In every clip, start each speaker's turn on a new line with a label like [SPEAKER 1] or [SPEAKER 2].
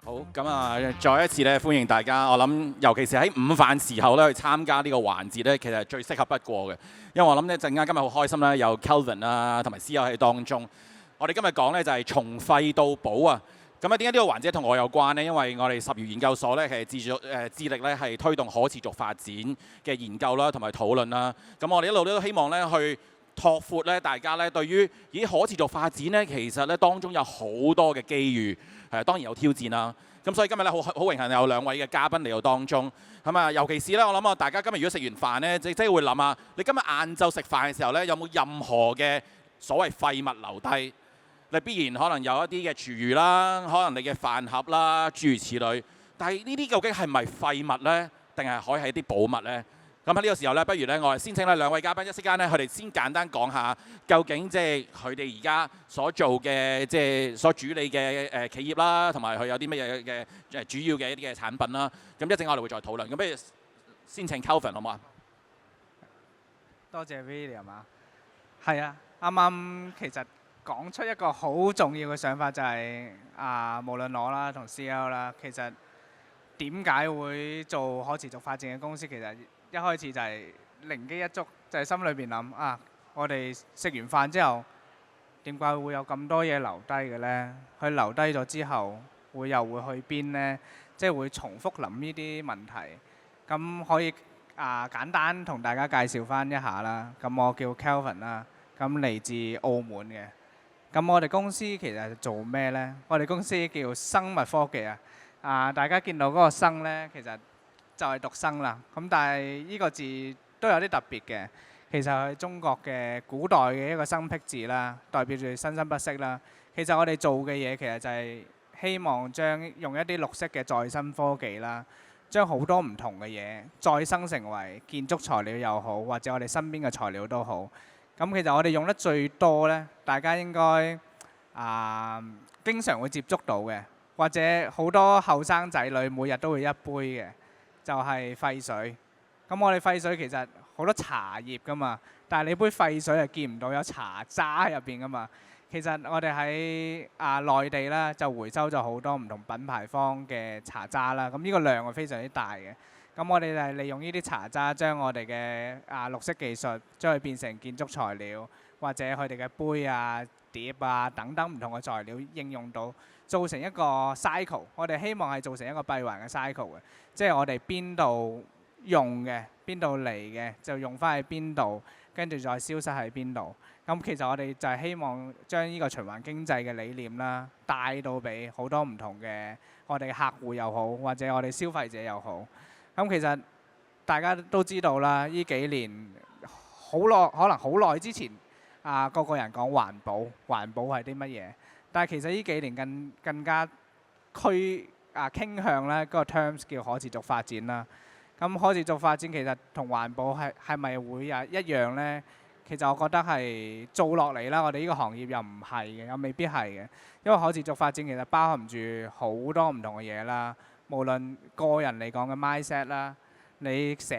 [SPEAKER 1] 好，咁啊，再一次咧歡迎大家。我諗，尤其是喺午飯時候咧去參加呢個環節咧，其實係最適合不過嘅。因為我諗咧陣間今日好開心啦，有 Kelvin 啦同埋 CEO 喺當中。我哋今日講咧就係從廢到寶啊。咁啊，點解呢個環節同我有關呢？因為我哋十月研究所咧係致力咧係推動可持續發展嘅研究啦，同埋討論啦。咁我哋一路都希望咧去拓闊咧大家咧對於可持續發展咧，其實咧當中有好多嘅機遇。當然有挑戰啦。咁所以今日咧好榮幸有兩位嘅嘉賓嚟到當中。咁啊，尤其是咧，我諗啊，大家今日如果食完飯咧，即係會諗啊，你今日晏晝食飯嘅時候咧，有冇任何嘅所謂廢物留低？你必然可能有一啲嘅廚餘啦，可能你嘅飯盒啦，諸如此類。但係呢啲究竟係咪廢物呢？定係可以係一啲寶物呢？咁喺呢個時候咧，不如咧我哋先請咧兩位嘉賓，一息間咧佢哋先簡單講下究竟即係佢哋而家所做嘅即係所主理嘅企業啦，同埋佢有啲乜嘢嘅主要嘅一啲嘅產品啦。咁一陣我哋會再討論。咁不如先請 Kelvin 好唔好啊？
[SPEAKER 2] 多謝 William 啊。係啊，啱啱其實講出一個好重要嘅想法就係無論我啦同 CEO 啦，其實點解會做可持續發展嘅公司？其實一開始就係靈機一觸，就係心裏邊諗啊，我哋食完飯之後點解會有咁多嘢留低嘅呢？佢留低咗之後，又會去邊呢？即係會重複諗呢啲問題。咁可以簡單同大家介紹翻一下啦。咁我叫 Kelvin 啦，咁嚟自澳門嘅。咁我哋公司其實係做咩呢？我哋公司叫生物科技啊。大家見到嗰個生呢，其實就係讀生啦。咁但係呢個字都有啲特別嘅。其實係中國嘅古代嘅一個生僻字啦，代表住生生不息啦。其實我哋做嘅嘢其實就係希望用一啲綠色嘅再生科技啦，將好多唔同嘅嘢再生成為建築材料又好，或者我哋身邊嘅材料都好。咁其實我哋用得最多呢，大家應該經常會接觸到嘅，或者好多後生仔女每日都會一杯嘅，就係廢水。咁我哋廢水其實好多茶葉噶嘛，但係你杯廢水係見唔到有茶渣喺入邊噶嘛。其實我哋喺內地啦，就回收咗好多唔同品牌方嘅茶渣啦。咁呢個量係非常之大嘅。咁我哋就係利用呢啲茶渣，將我哋嘅綠色技術，將佢變成建築材料，或者佢哋嘅杯啊、碟啊等等唔同嘅材料應用到，造成一個 cycle。我哋希望係造成一個閉環嘅 cycle 嘅，即係我哋邊度用嘅，邊度嚟嘅就用翻喺邊度，跟住再消失喺邊度。咁其實我哋就係希望將呢個循環經濟嘅理念啦，帶到俾好多唔同嘅我哋嘅客戶又好，或者我哋消費者又好。咁其實大家都知道啦，呢幾年好耐，可能好耐之前個個人講環保，環保係啲乜嘢？但係其實呢幾年更加傾向咧，嗰個 terms 叫可持續發展啦。咁可持續發展其實同環保係咪會一樣呢？其實我覺得係做落嚟啦，我哋呢個行業又唔係嘅，又未必係嘅。因為可持續發展其實包含住好多唔同嘅嘢啦，無論個人嚟講嘅 mindset 啦，你對社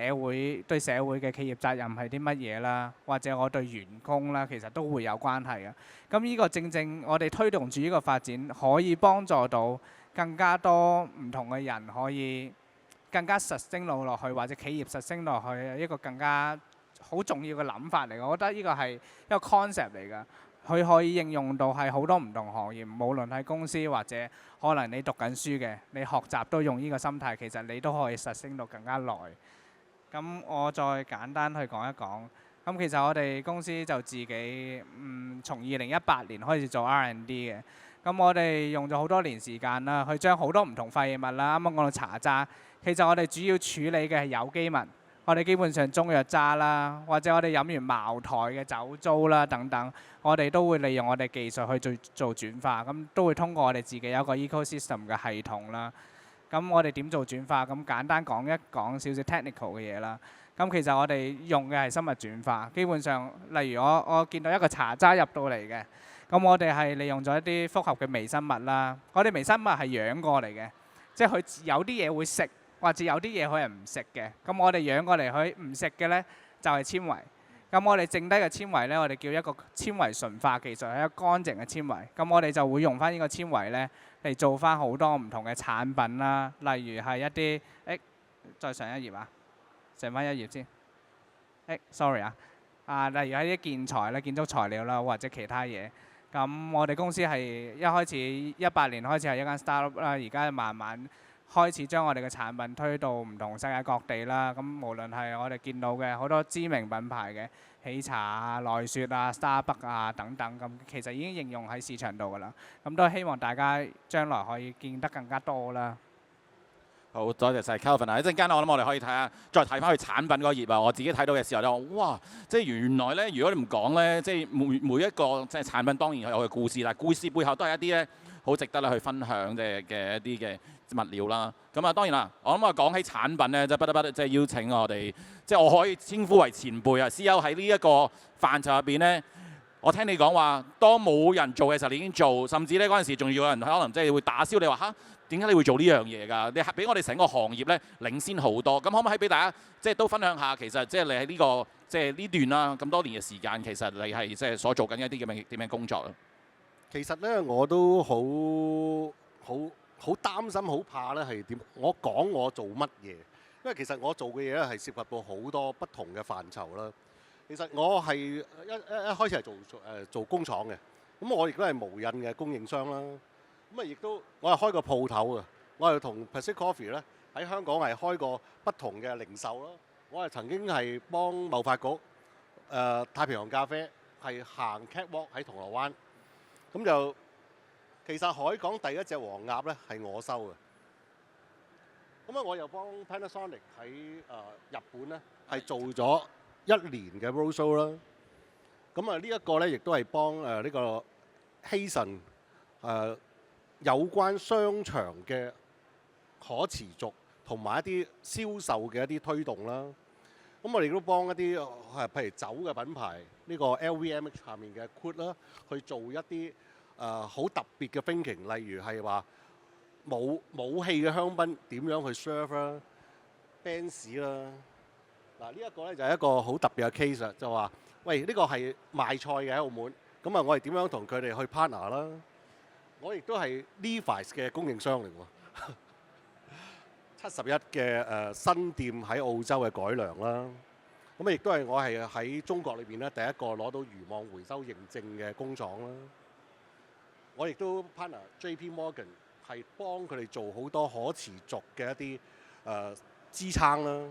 [SPEAKER 2] 會嘅企業責任係啲乜嘢啦，或者我對員工啦，其實都會有關係嘅。咁呢個正正我哋推動住呢個發展，可以幫助到更加多唔同嘅人可以更加實升落去，或者企業實升落去一個更加好重要嘅諗法嚟。我覺得呢個係一個 concept 嚟㗎，佢可以應用到係好多唔同行業，無論喺公司或者可能你讀緊書嘅，你學習都用呢個心態，其實你都可以實升到更加耐。咁我再簡單去講一講。咁其實我哋公司就自己從2018年開始做 R&D 嘅。咁我哋用咗好多年時間啦，去將好多唔同廢物啦，啱啱講到茶渣，其實我哋主要處理嘅係有機物。我哋基本上中藥渣啦，或者我哋飲完茅台嘅酒糟啦等等，我哋都會利用我哋技術去做轉化，咁都會通過我哋自己有一個 ecosystem 嘅系統啦。咁我哋點做轉化？咁簡單講少少 technical 嘅嘢啦。咁其實我哋用嘅係生物轉化，基本上例如我見到一個茶渣入到嚟嘅，咁我哋係利用咗一啲複合嘅微生物啦。我哋微生物係養過嚟嘅，即係佢有啲嘢會食。或者有啲嘢佢係唔食嘅，咁我哋養過嚟佢唔食嘅呢，就係纖維。咁我哋剩低嘅纖維呢，我哋叫一個纖維純化技術，係一個乾淨嘅纖維。咁我哋就會用翻呢個纖維呢嚟做翻好多唔同嘅產品啦，例如係一啲再上一頁啊，上翻一頁先。sorry 啊，例如係啲建材啦、建築材料啦，或者其他嘢。咁我哋公司係一開始18年開始係一間 startup 啦，而家慢慢開始將我哋嘅產品推到唔同世界各地啦。咁無論係我哋見到嘅好多知名品牌嘅喜茶啊、奈雪啊、Starbucks 啊等等，咁其實已經應用喺市場度㗎啦。咁都希望大家將來可以見得更加多啦。
[SPEAKER 1] 好多謝晒 Kelvin 啊！一陣間我諗我哋可以睇下，再睇翻佢產品嗰頁啊。我自己睇到嘅時候咧，哇！即係原來咧，如果你唔講咧，即係每一個即係產品當然有佢嘅故事，但係故事背後都係一啲咧好值得咧去分享嘅一啲嘅物料啦。咁啊當然啦，我諗講起產品咧，就不得不即係邀請我哋，即係我可以稱呼為前輩啊。CEO 喺呢一個範疇入邊咧，我聽你講話，當冇人做嘅時候你已經做，甚至咧嗰陣時仲要有人可能即係會打消你話嚇。點解你會做呢樣嘢㗎？你係比我哋成個行業咧領先好多。咁可唔可以俾大家即係都分享下，其實即係你喺呢個即係呢段啦咁多年嘅時間，其實你係即係所做緊一啲點樣工作咧？
[SPEAKER 3] 其實咧我都好擔心、好怕咧係點？我講我做乜嘢？因為其實我做嘅嘢咧係涉及到好多不同嘅範疇啦。其實我係一開始係做工廠嘅，咁我亦都係無印嘅供應商啦。咁啊，亦都我係開個鋪頭嘅，我係同 Pacific Coffee 咧喺香港係開過不同嘅零售啦。我係曾經係幫貿發局、太平洋咖啡係行 catwalk 喺銅鑼灣。咁就其實海港第一隻黃鴨咧係我收嘅。咁啊，我又幫 Panasonic 喺日本咧係做咗1年嘅 roadshow 啦。咁啊，呢一個咧亦都係幫呢個希慎有關商場嘅可持續同埋一啲銷售嘅一啲推動啦。咁我哋都幫一啲譬如酒嘅品牌呢個 LVMH 下面嘅 Cool 啦，去做一啲好特別嘅 thinking， 例如係話武器嘅香檳點樣去 serve 啦 ，Benz 啦。嗱呢一個咧就係一個好特別嘅 case 就話喂呢個係賣菜嘅喺澳門，咁啊我哋點樣同佢哋去 partner 啦？我亦都係 Levi's 嘅供應商嚟喎，71嘅新店喺澳洲嘅改良啦。咁亦都係我係喺中國裏邊咧第一個攞到漁網回收認證嘅工廠啦。我亦都 partner JP Morgan 係幫佢哋做好多可持續嘅一啲支撐啦。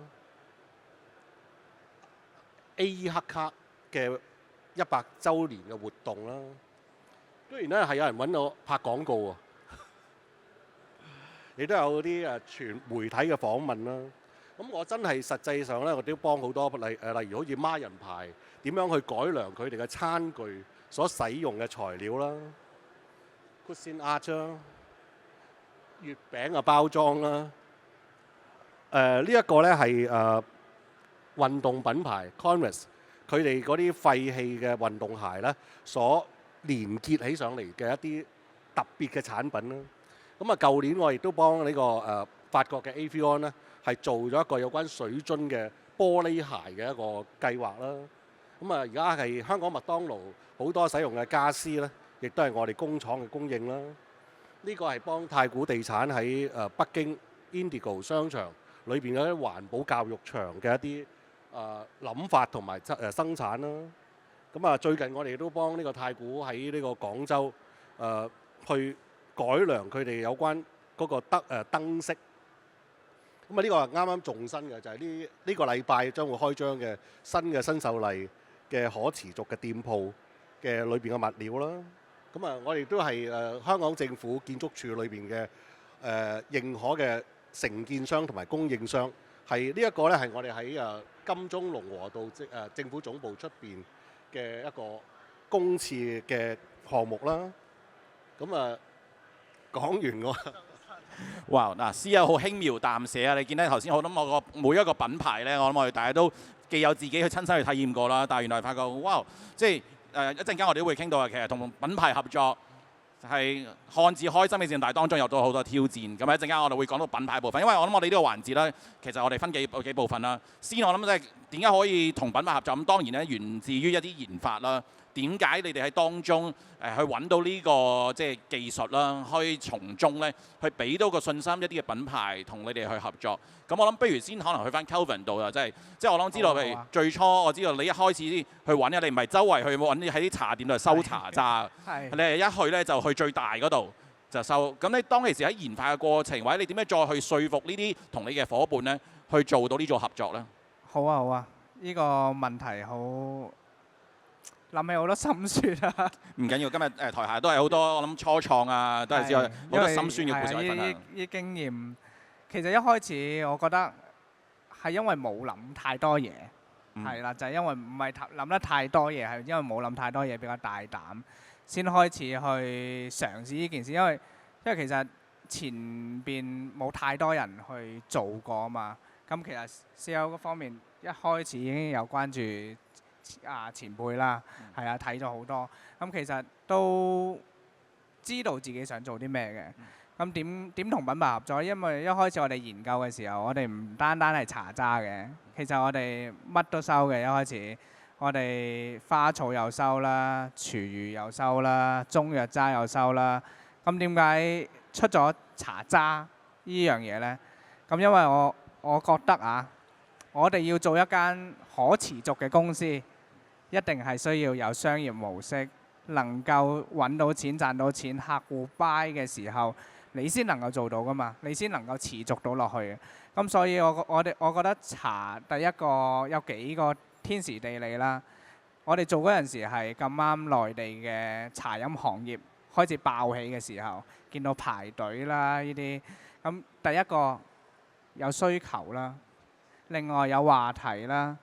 [SPEAKER 3] AE 黑卡嘅100週年嘅活動啦。雖然咧係有人揾我拍廣告喎，亦都有啲傳媒體嘅訪問啦。咁我真係實際上咧，我都幫好多例如好似孖人牌點樣去改良佢哋嘅餐具所使用嘅材料啦 ，Cuisine Art 啦，月餅嘅包裝啦。呢一個咧係運動品牌 Converse 佢哋嗰啲廢棄嘅運動鞋咧所連結起上嚟嘅一啲特別嘅產品啦。咁啊，舊年我亦都幫呢個法國嘅 Avion 咧，係做咗一個有關水樽嘅玻璃鞋嘅一個計劃啦。咁啊，而家係香港麥當勞好多使用嘅家私咧，亦都係我哋工廠嘅供應啦。呢個係幫太古地產喺北京 Indigo 商場裏邊嗰啲環保教育場嘅一啲諗法同埋生產啦。咁啊，最近我哋都幫呢個太古喺呢個廣州去改良佢哋有關嗰個燈飾。咁啊，呢個係啱啱仲新嘅，就係呢個禮拜將會開張嘅新秀麗嘅可持續嘅店鋪嘅裏邊嘅物料啦。咁啊，我哋都係香港政府建築署裏邊嘅認可嘅承建商同埋供應商。係呢一個咧係我哋喺金鐘龍和道政府總部出邊嘅一個公廁嘅項目啦。咁啊，講完我。
[SPEAKER 1] 哇！嗱，CEO好輕描淡寫啊！你見到頭先我諗我個每一個品牌咧，我諗我哋大家都既有自己去親身去體驗過啦，但係原來發覺哇，即係一陣間我哋都會傾到啊。其實同品牌合作，係看似開心嘅事，但係當中有好多挑戰。咁一陣間我哋會講到品牌部分，因為我諗我哋呢個環節咧，其實我哋分幾部分啦。先我諗即係點解可以同品牌合作？咁當然咧，源自於一啲研發啦。點解你哋喺當中去揾到呢個即係技術啦，可以從中咧去俾到個信心一啲嘅品牌同你哋去合作？咁我諗不如先可能去翻 Kelvin 度啦，即係我諗知道，譬如最初我知道你一開始去揾嘅，你唔係周圍去揾喺啲茶店度收茶渣，你係一去咧就去最大嗰度就收。咁你當其時喺研發嘅過程，或者你點樣再去說服呢啲同你嘅伙伴咧去做到呢種合作咧？
[SPEAKER 2] 好啊好啊，呢個問題好諗起好多心酸啊！
[SPEAKER 1] 唔緊要，今日台下都係好多我諗初創啊，都係知道好多心酸嘅故事可以分享。
[SPEAKER 2] 呢經驗其實一開始我覺得係因為冇諗太多嘢，係啦，就係因為唔係諗得太多嘢，係因為冇諗太多嘢，比較大膽先開始去嘗試呢件事。因為其實前邊冇太多人去做過啊嘛。咁其實 CEO 嗰方面一開始已經有關注前輩啦，係啊，睇咗好多。咁其實都知道自己想做啲咩嘅。咁點同品牌合作？因為一開始我哋研究嘅時候，我哋唔單單係茶渣嘅，其實我哋乜都收嘅。一開始我哋花草又收啦，廚餘又收啦，中藥渣又收啦。咁點解出咗茶渣呢樣嘢呢？咁因為我覺得我哋要做一間可持續嘅公司，一定係需要有商業模式，能夠揾到錢、賺到錢，客戶 buy 嘅時候，你先能夠做到噶嘛，你先能夠持續到落去嘅。咁所以我覺得茶第一個有幾個天時地利啦。我哋做嗰陣時係咁啱內地嘅茶飲行業開始爆起嘅時候，見到排隊啦呢啲。咁第一個有需求啦，另外有話題啦。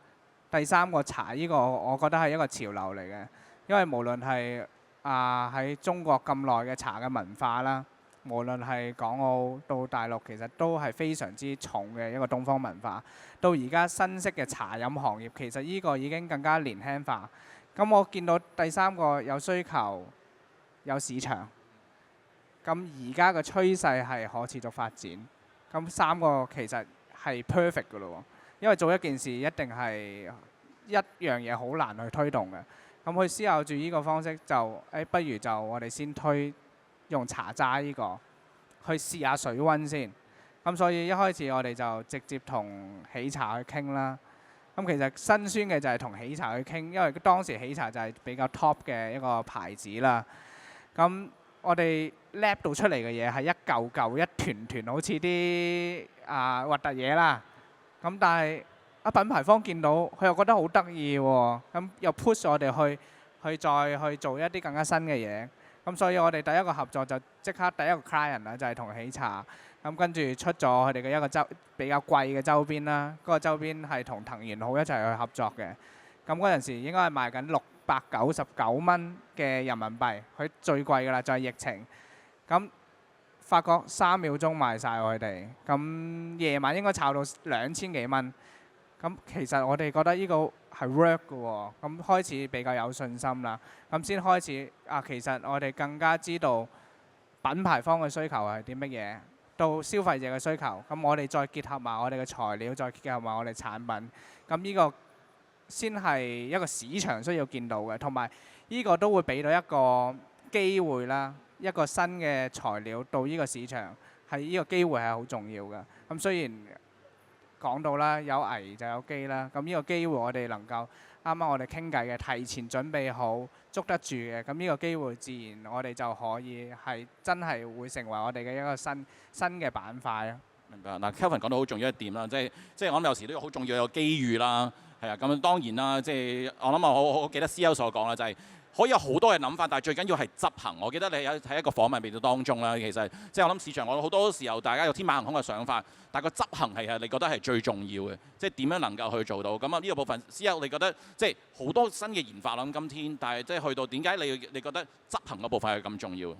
[SPEAKER 2] 第三個茶呢個我覺得係一個潮流嚟嘅，因為無論係喺中國咁耐嘅茶嘅文化啦，無論係港澳到大陸，其實都係非常之重嘅一個東方文化。到而家新式嘅茶飲行業，其實呢個已經更加年輕化。咁我見到第三個有需求、有市場，咁而家嘅趨勢係可持續發展。咁三個其實係 perfect 㗎咯，因為做一件事一定係一樣嘢好難去推動嘅。咁去思考住呢個方式就，不如就我哋先推用茶渣呢個去試下水溫先。咁所以一開始我哋就直接同喜茶去傾啦。咁其實辛酸嘅就係同喜茶去傾，因為當時喜茶就係比較 top 嘅一個牌子啦。咁我哋 lab 到出嚟嘅嘢係一嚿嚿一團團，好似啲核突嘢啦。咁但係品牌方見到佢又覺得好得意喎，咁又 push 我哋去再去做一啲更加新嘅嘢。咁所以我哋第一個合作就即刻第一個 client 啦，就係同喜茶。咁跟住出咗佢哋嘅一個比較貴嘅周邊啦，嗰個周邊係同藤原浩一齊去合作嘅。咁嗰陣時應該係賣緊699蚊嘅人民幣，佢最貴㗎啦，就係疫情。咁發覺3秒鐘賣晒佢哋，咁夜晚應該炒到2000幾蚊。咁其實我哋覺得呢個係 work 嘅喎，咁開始比較有信心啦。咁先開始其實我哋更加知道品牌方嘅需求係啲乜嘢，到消費者嘅需求。咁我哋再結合埋我哋嘅材料，再結合埋我哋產品。咁呢個先係一個市場需要見到嘅，同埋呢個都會俾到一個機會啦，一個新嘅材料到呢個市場，係呢個機會係好重要嘅。咁雖然講到啦，有危就有機啦。咁呢個機會我哋能夠啱啱我哋傾偈嘅提前準備好，捉得住嘅。咁呢個機會自然我哋就可以係真係會成為我哋嘅一個新嘅板塊咯。
[SPEAKER 1] 明白。嗱 Kelvin 講到好重要一點啦，即係我諗有時都好重要有機遇啦。係啊，咁當然啦，即係我諗我記得 CEO 所講啦，就係可以有好多嘅諗法，但係最緊要係執行。我記得你有喺一個訪問片段當中啦，其實即係我諗市場我好多時候大家有天馬行空嘅想法，但係個執行係你覺得係最重要嘅，即係點樣能夠去做到？咁啊呢個部分 CEO 你覺得即係好多新嘅研發啦，今天，但係即係去到點解你覺得執行嗰部分係咁重要？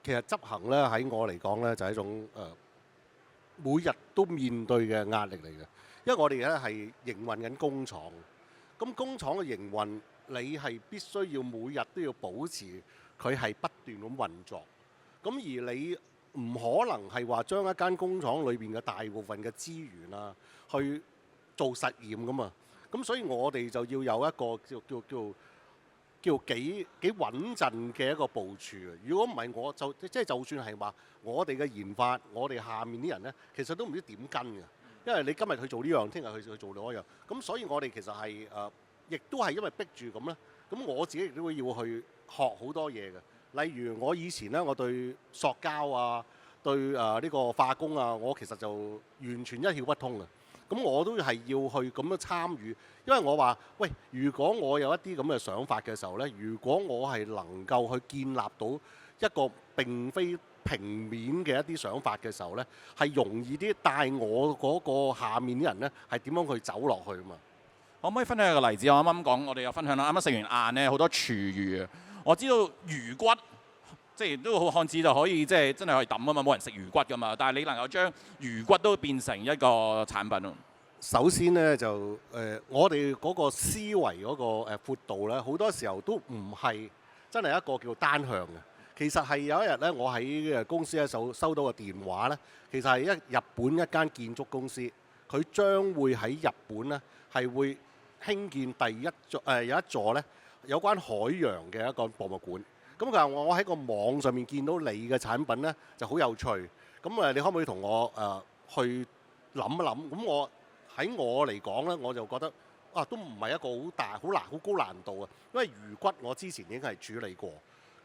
[SPEAKER 3] 其實執行咧喺我嚟講咧就係一種每日都面對嘅壓力嚟嘅。因為我哋咧係營運緊工廠，咁工廠嘅營運你係必須要每日都要保持佢係不斷咁運作。咁而你唔可能係話將一間工廠裏邊嘅大部分嘅資源啊，去做實驗噶嘛。咁所以我哋就要有一個叫幾穩陣嘅一個部署啊！如果唔係，我就就算係話我哋嘅研發，我哋下面啲人呢，其實都唔知點跟嘅，因為你今日去做呢樣，聽日去做嗰樣。咁所以我哋其實係亦都係因為逼住咁咧。咁我自己亦都會要去學好多嘢嘅。例如我以前呢，我對塑膠啊，對呢個化工啊，我其實就完全一竅不通嘅。咁我都係要去咁樣參與，因為我話喂，如果我有一啲咁嘅想法嘅時候呢，如果我係能夠去建立到一個並非平面嘅一啲想法嘅時候呢，係容易啲帶我嗰個下面啲人呢係點樣去走落去啊嘛。
[SPEAKER 1] 可唔可以分享一個例子？我啱啱講，我哋有分享啦。啱啱食完晏呢，好多廚餘啊！我知道魚骨即係都好漢子就可以即係真係可以抌啊嘛，冇人食魚骨噶嘛。但係你能夠將魚骨都變成一個產品咯。
[SPEAKER 3] 首先呢，就我哋嗰個思維嗰個闊度呢，好多時候都唔係真係一個叫單向嘅。其實係有一日呢，我喺公司咧收到個電話呢，其實係日本一間建築公司，佢將會喺日本呢係會興建有一座呢有關海洋嘅一個博物館。咁佢話我喺個網上面見到你嘅產品呢就好有趣，咁你可唔可以同我去諗一諗？咁喺我嚟講呢，我就覺得都唔係一個好大、好高難度啊，因為魚骨我之前已經係處理過。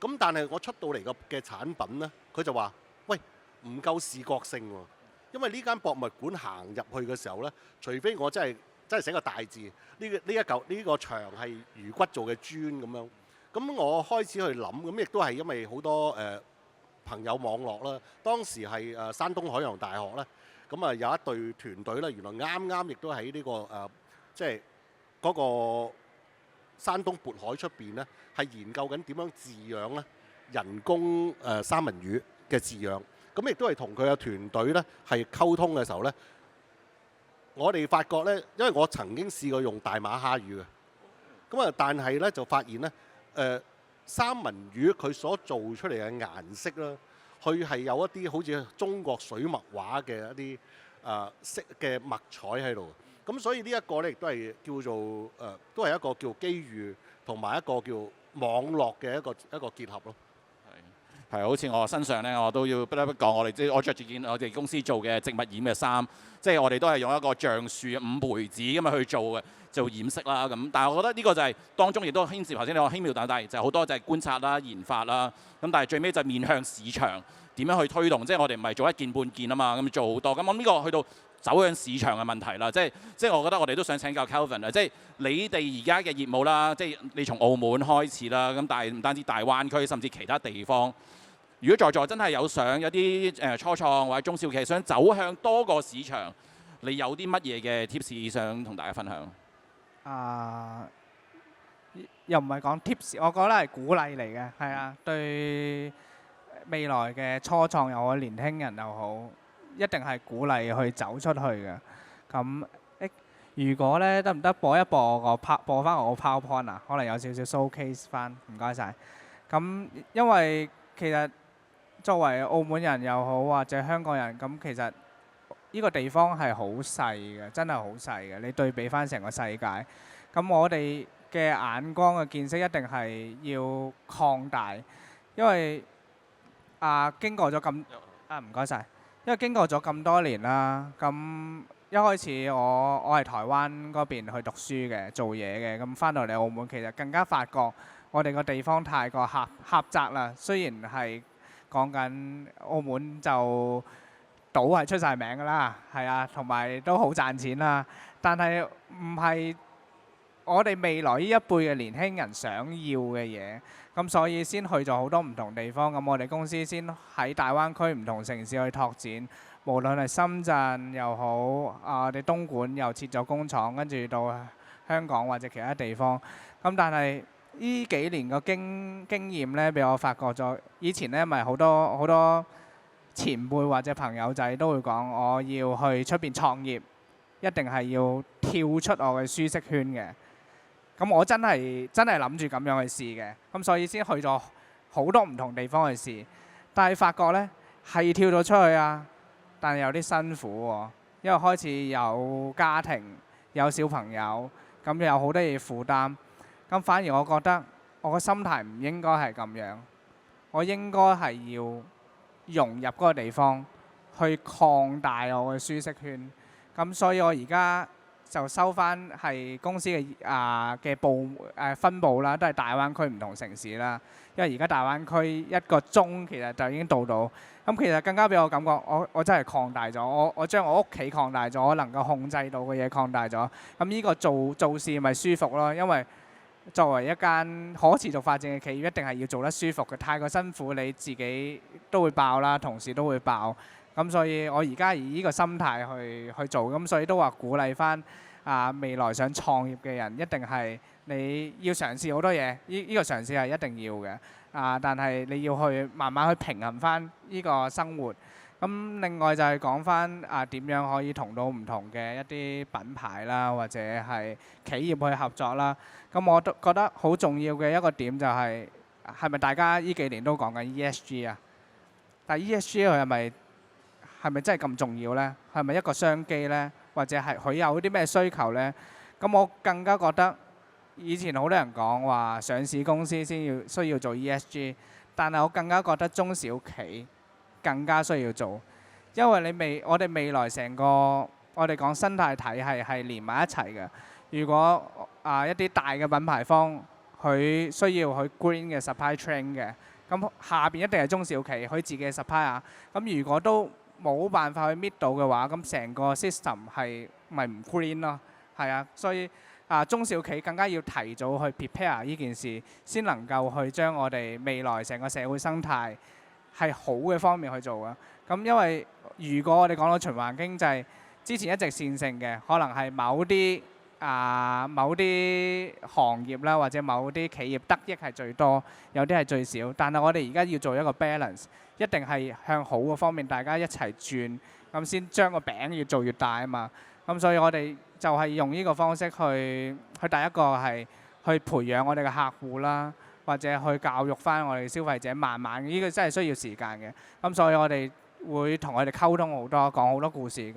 [SPEAKER 3] 咁但係我出到嚟嘅產品呢，佢就話：喂，唔夠視覺性喎，因為呢間博物館行入去嘅時候呢，除非我真係寫個大字，呢個牆係魚骨做嘅磚咁樣。咁我開始去諗，咁亦都係因為好多朋友網絡啦。當時係山東海洋大學呢，咁有一隊團隊呢，原來啱亦都喺呢個即係嗰個山東渤海出邊呢，係研究緊點樣飼養呢人工三文魚嘅飼養。咁亦都係同佢嘅團隊呢係溝通嘅時候呢，我哋發覺呢，因為我曾經試過用大馬蝦魚嘅，咁但係呢就發現呢。三文魚佢所做出嚟嘅顏色啦，佢係有一啲好似中國水墨畫嘅一啲色嘅墨彩喺度。咁所以呢一個呢，亦都係叫做都係一個叫機遇同埋一個叫網絡嘅一個結合咯。
[SPEAKER 1] 係好似我身上呢，我都要不得不講，我着住件我哋公司做嘅植物染嘅衫，即係我哋都係用一個橡樹五培子咁樣去做染色啦。咁但係我覺得呢個就係當中亦都牽涉頭先你話輕描淡寫，就係好多就係觀察啦、研發啦。咁但係最尾就面向市場點樣去推動，即係我哋唔係做一件半件啊嘛，咁做好多。咁我呢個去到走向市場嘅問題啦，即係我覺得我哋都想請教 Kelvin 啊，即係你哋而家嘅業務啦，即係你從澳門開始啦，咁但係唔單止大灣區，甚至其他地方。如果在座真係有想有啲初創或者中小企想走向多個市場，你有啲乜嘢嘅 tips 想同大家分享？
[SPEAKER 2] 又唔係講 tips，我覺得係鼓勵嚟嘅，係啊，對未來嘅初創又好，年輕人又好，一定係鼓勵去走出去嘅。咁如果呢得唔得播一播播翻我個 PowerPoint 啊？可能有少少 showcase 翻，唔該晒。咁因為其實作為澳門人又好，或者香港人，咁其實呢個地方係好細嘅，真係好細嘅。你對比翻成個世界，咁我哋嘅眼光嘅見識一定係要擴大，因為經過咗咁唔該晒，因為經過咗咁多年啦，咁一開始我係台灣嗰邊去讀書嘅，做嘢嘅，咁翻到嚟澳門其實更加發覺我哋個地方太過狹窄啦。雖然係講緊澳門就島係出晒名㗎啦，係啊，同埋都好賺錢啦。但係唔係我哋未來呢一輩嘅年輕人想要嘅嘢，咁所以先去咗好多唔同地方。咁我哋公司先喺大灣區唔同城市去拓展，無論係深圳又好，我哋東莞又設咗工廠，跟住到香港或者其他地方。咁但係呢幾年個經驗呢，俾我發覺咗，以前呢咪好多前輩或者朋友仔都會講，我要去出邊創業，一定係要跳出我嘅舒適圈嘅。咁我真係諗住咁樣去試嘅，咁所以先去咗好多唔同地方去試，但係發覺呢係跳到出去啊，但係有啲辛苦喎，因為開始有家庭、有小朋友，咁有好多嘢負擔，咁反而我覺得我個心態唔應該係咁樣，我應該係要融入嗰個地方，去擴大我嘅舒適圈。咁所以我而家就收翻係公司嘅分部啦，都係大灣區唔同城市啦。因為而家大灣區1個鐘其實就已經到。咁其實更加俾我感覺，我真係擴大咗，我將我屋企擴大咗，我能夠控制到嘅嘢擴大咗。咁呢個做事咪舒服咯，因為作為一間可持續發展嘅企業，一定係要做得舒服嘅。太過辛苦，你自己都會爆啦，同事都會爆。咁所以我而家以呢個心態去做，咁所以都話鼓勵翻未來想創業嘅人，一定係你要嘗試好多嘢，呢個嘗試係一定要嘅。但係你要去慢慢去平衡翻呢個生活。咁另外就係講翻點樣可以同到唔同嘅一啲品牌啦，或者係企業去合作啦。咁我都覺得好重要嘅一個點就係咪大家呢幾年都講緊 ESG 啊？但係 ESG 佢係咪真係咁重要呢？係咪一個商機呢？或者係佢有啲咩需求呢？咁我更加覺得以前好多人講話上市公司先需要做 ESG， 但係我更加覺得中小企更加需要做，因為我哋未來成個我哋講生態體系係連埋一齊嘅。如果一啲大嘅品牌方佢需要去 green 嘅 supply chain 嘅，咁下邊一定係中小企佢自己嘅 supplier。咁如果都冇辦法去搣到嘅話，咁成個 system 咪唔 green 咯，係啊，所以中小企更加要提早去 prepare 呢件事，先能夠去將我哋未來成個社會生態係好嘅方面去做啊。咁因為如果我哋講到循環經濟，之前一直線性嘅，可能係某啲行業啦，或者某啲企業得益係最多，有啲係最少。但係我哋而家要做一個 balance， 一定係向好嘅方面大家一齊轉，咁先將個餅越做越大啊嘛。咁所以我哋就係用呢個方式去第一個係去培養我哋嘅客戶啦，或者去教育翻我哋消費者，慢慢呢個真係需要時間嘅。咁所以我哋會同佢哋溝通好多，講好多故事，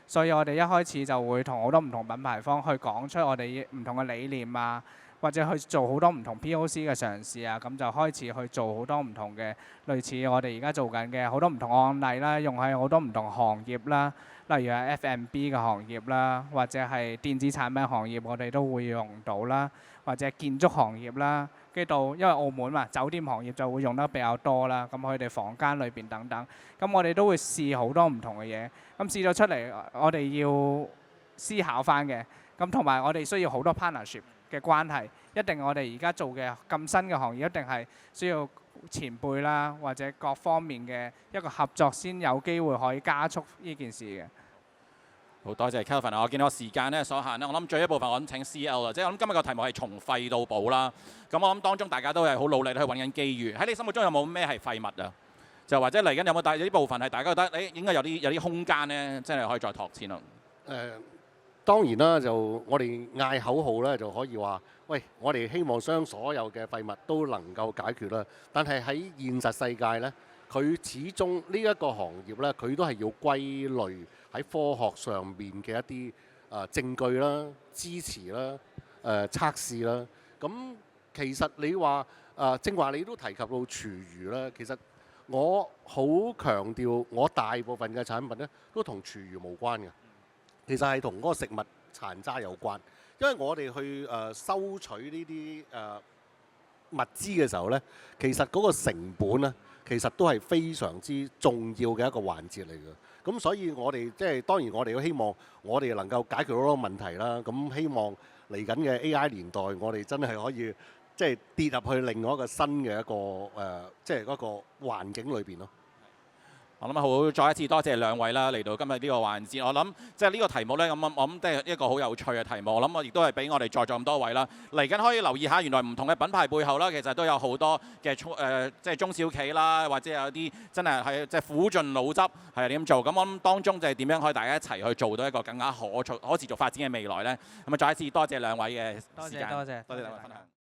[SPEAKER 2] 所以我哋一開始就會同好多唔同品牌方去講出我哋唔同嘅理念啊，或者去做好多唔同 POC 嘅嘗試啊，咁就開始去做好多唔同嘅類似我哋而家做緊嘅好多唔同案例啦，用喺好多唔同行業啦，例如係 F&B 嘅行業啦，或者係電子產品行業，我哋都會用到啦，或者建築行業啦。跟住到因為澳門嘛，酒店行業就會用得比較多啦。咁佢哋房間裏邊等等，咁我哋都會試好多唔同嘅嘢。咁試咗出嚟，我哋要思考翻嘅。咁同埋我哋需要好多 partnership 嘅關係。一定我哋而家做嘅咁新嘅行業，一定係需要前輩啦，或者各方面嘅一個合作，先有機會可以加速呢件事嘅。
[SPEAKER 1] 好多謝 Kelvin， 我見到時間所限啦，我諗最後一部分我諗請 CL 啦，即係我諗今日個題目係從廢到寶啦。咁我諗當中大家都係好努力去揾緊機遇。喺你心目中有冇咩係廢物啊？就或者嚟緊有冇啲部分係大家覺得應該有啲空間呢，真係可以再拓展咯。
[SPEAKER 3] 當然啦，就我哋嗌口號咧，就可以話，喂，我哋希望將所有嘅廢物都能夠解決啦。但係喺現實世界咧，佢始終呢一個行業咧，佢都係要歸類喺科學上面嘅一啲證據啦、支持啦、測試啦。咁其實你話正話你都提及到廚餘啦，其實我好強調，我大部分嘅產品咧都同廚餘無關嘅。其實係同嗰個食物殘渣有關，因為我哋去收取呢啲物資嘅時候呢，其實嗰個成本呢，其實都係非常之重要嘅一個環節嚟嘅。咁所以我哋即係當然，我哋都希望我哋能夠解決好多問題啦。咁希望嚟緊嘅 AI 年代，我哋真係可以即係跌入去另外一個新嘅一個即係嗰個環境裏邊咯。
[SPEAKER 1] 我諗好，再一次多謝兩位啦，嚟到今日呢個環節。我諗即係呢個題目呢，我諗都係一個好有趣嘅題目。我諗我亦都係俾我哋在座咁多位啦，嚟緊可以留意下，原來唔同嘅品牌背後啦，其實都有好多嘅即係中小企啦，或者有啲真係即係苦盡腦汁係點做。咁我諗當中就係點樣可以大家一齊去做到一個更加可持續發展嘅未來呢？咁啊，再一次多謝兩位嘅時間，多謝兩位分享。